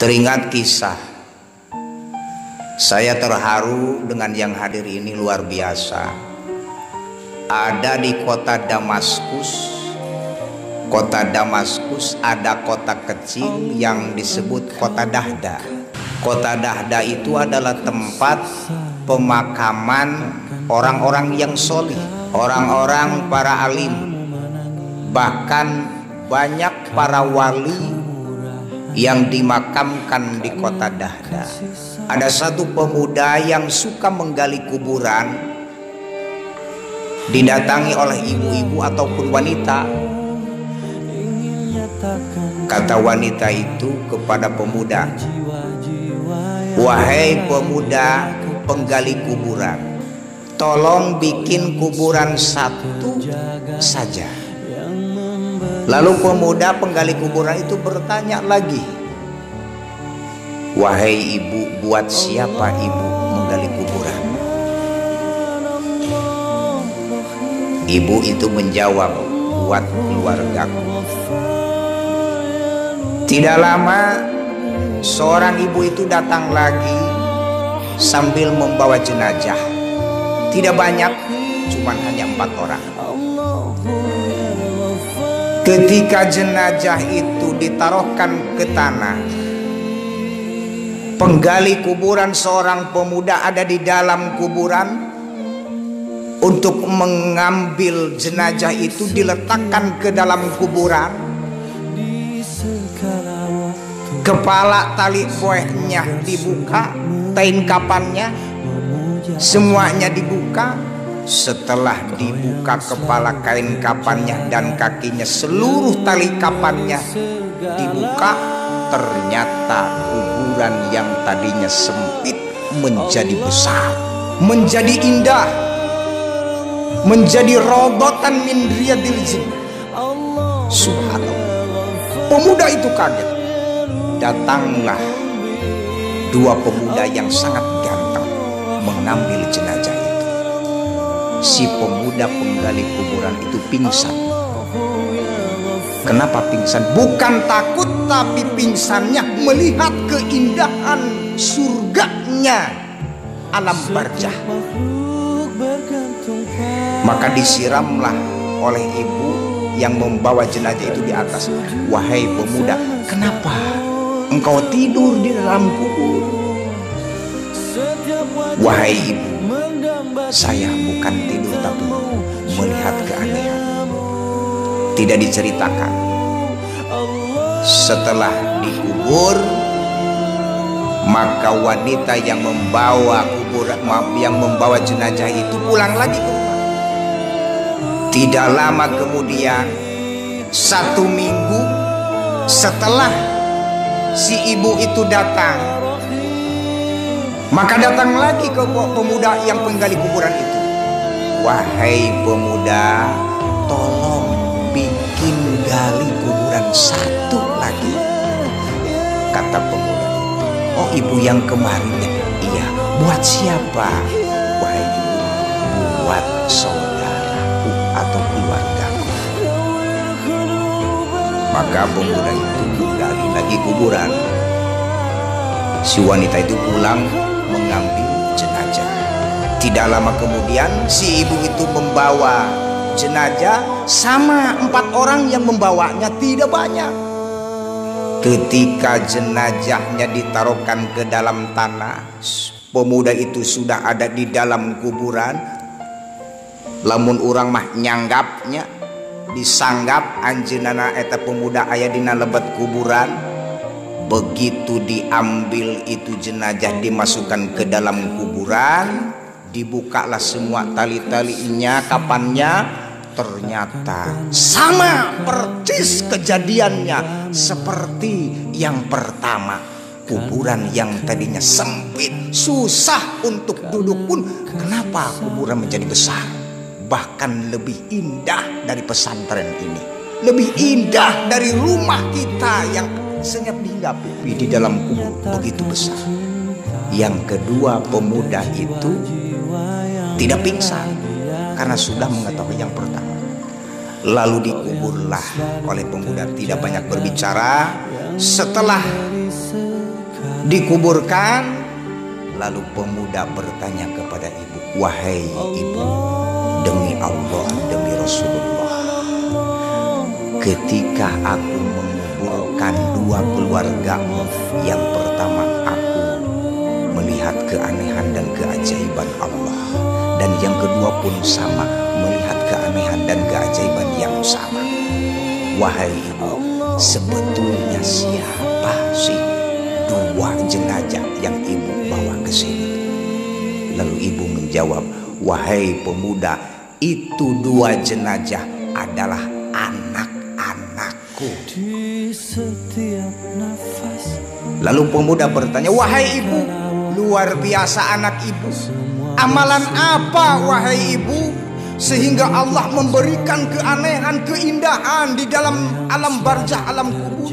Teringat kisah. Saya terharu dengan yang hadir ini, luar biasa. Ada di kota Damaskus. Kota Damaskus ada kota kecil yang disebut kota Dahda. Kota Dahda itu adalah tempat pemakaman orang-orang yang solih, orang-orang para alim. Bahkan banyak para wali yang dimakamkan di kota Dahda. Ada satu pemuda yang suka menggali kuburan, didatangi oleh ibu-ibu ataupun wanita. Kata wanita itu kepada pemuda, "Wahai pemuda penggali kuburan, tolong bikin kuburan satu saja." Lalu pemuda penggali kuburan itu bertanya lagi, "Wahai ibu, buat siapa ibu menggali kuburan?" Ibu itu menjawab, "Buat keluargaku." Tidak lama seorang ibu itu datang lagi sambil membawa jenazah. Tidak banyak, cuma hanya 4 orang. Ketika jenazah itu ditaruhkan ke tanah, penggali kuburan seorang pemuda ada di dalam kuburan. Untuk mengambil jenazah itu diletakkan ke dalam kuburan. Kepala tali buahnya dibuka, kain kapannya semuanya dibuka. Setelah dibuka kepala kain kapannya dan kakinya, seluruh tali kapannya dibuka, ternyata kuburan yang tadinya sempit menjadi besar, menjadi indah, menjadi robotan min riyadil jin. Subhanallah. Pemuda itu kaget. Datanglah 2 pemuda yang sangat ganteng mengambil jenazah itu. Si pemuda penggali kuburan itu pingsan. Kenapa pingsan? Bukan takut, tapi pingsannya melihat keindahan surganya alam barzah. Maka disiramlah oleh ibu yang membawa jenazah itu di atas. "Wahai pemuda, kenapa engkau tidur di dalam kubur?" "Wahai ibu, saya bukan tidur tapi melihat keanehan." Tidak diceritakan. Setelah dikubur, maka wanita yang membawa jenazah itu pulang lagi ke rumah. Tidak lama kemudian, 1 minggu setelah si ibu itu datang, maka datang lagi ke pemuda yang penggali kuburan itu. "Wahai pemuda, tolong bikin gali kuburan 1 lagi." Kata pemuda, "Oh, ibu yang kemarin ya?" "Iya." "Buat siapa?" "Wahai ibu, buat saudaraku atau keluargaku." Maka pemuda itu menggali lagi kuburan. Si wanita itu pulang mengambil jenazah. Tidak lama kemudian si ibu itu membawa jenazah, sama 4 orang yang membawanya, tidak banyak. Ketika jenazahnya ditaruhkan ke dalam tanah, pemuda itu sudah ada di dalam kuburan. Lamun urang mah nyanggapnya, disanggap anjeunana eta pemuda aya dina lebet kuburan. Begitu diambil itu jenazah, dimasukkan ke dalam kuburan, dibukalah semua tali-talinya, kapannya. Ternyata sama persis kejadiannya seperti yang pertama. Kuburan yang tadinya sempit, susah untuk duduk pun, kenapa kuburan menjadi besar? Bahkan lebih indah dari pesantren ini, lebih indah dari rumah kita yang senyap dihinggapi. Di dalam kubur begitu besar. Yang kedua, pemuda itu tidak pingsan karena sudah mengetahui yang pertama. Lalu dikuburlah oleh pemuda, tidak banyak berbicara. Setelah dikuburkan. Lalu pemuda bertanya kepada ibu, wahai ibu, demi Allah, demi Rasulullah, ketika aku menguburkan dua keluargamu, yang pertama aku melihat keanehan dan keajaiban Allah, dan yang kedua pun sama, melihat keanehan dan keajaiban yang sama. Wahai ibu, sebetulnya siapa sih dua jenazah yang ibu bawa ke sini? Lalu ibu menjawab, wahai pemuda, itu dua jenazah adalah anak-anakku. Lalu pemuda bertanya, wahai ibu, luar biasa anak ibu. Amalan apa wahai ibu sehingga Allah memberikan keanehan, keindahan di dalam alam barzah, alam kubur?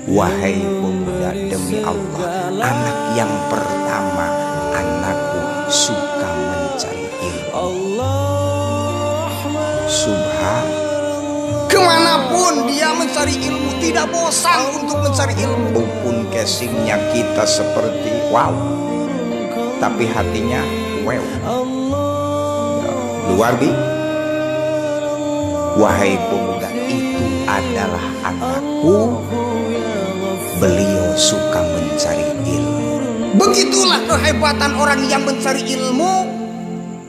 Wahai pemuda, demi Allah, anak yang pertama, anakku suka mencari ilmu. Subhan, kemanapun dia mencari ilmu, tidak bosan untuk mencari ilmu. Walaupun casingnya kita seperti wow, tapi hatinya wow, luar biasa. Wahai pemuda, itu adalah anakku, beliau suka mencari ilmu. Begitulah kehebatan orang yang mencari ilmu.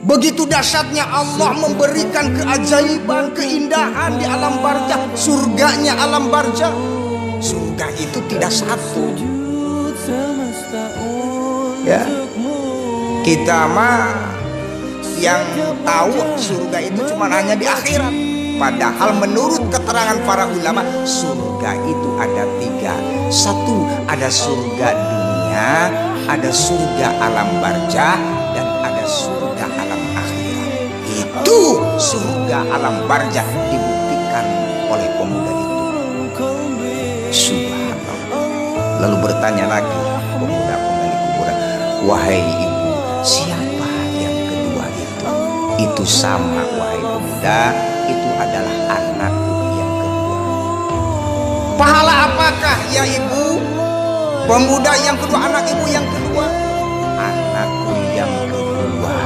Begitu dahsyatnya Allah memberikan keajaiban, keindahan di alam barzah, surganya alam barzah. Surga itu tidak satu. Ya, kita mah yang tahu surga itu cuma hanya di akhirat. Padahal menurut keterangan para ulama, surga itu ada tiga. Satu, ada surga dunia, ada surga alam barzah, dan ada surga alam akhirat. Itu surga alam barzah dibuktikan oleh pemuda itu. Subhanallah. Lalu bertanya lagi pemuda pemilik kuburan, wahai ibu, siapa yang kedua itu? Itu sama wahai pemuda, itu adalah anakku yang kedua. Pahala apakah ya ibu? Pemuda yang kedua, anak ibu yang kedua. Anakku yang kedua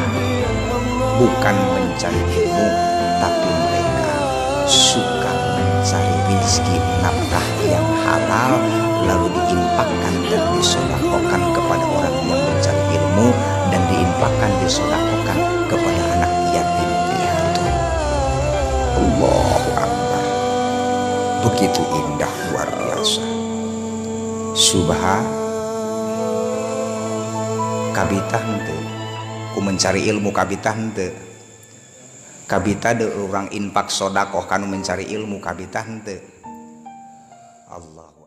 bukan mencari ilmu, tapi mereka suka mencari rezeki nafkah yang halal, lalu diinfakkan dan disedekahkan kepada orang yang mencari ilmu, dan diinfakkan, disedekahkan kepada anak yatim piatu. Allahu Akbar. Begitu indah, luar biasa. Subhan. Kabitah henteu ku mencari ilmu, kabitah henteu. Kabitah de orang infak sedekah kanu mencari ilmu, kabitah henteu. Allah.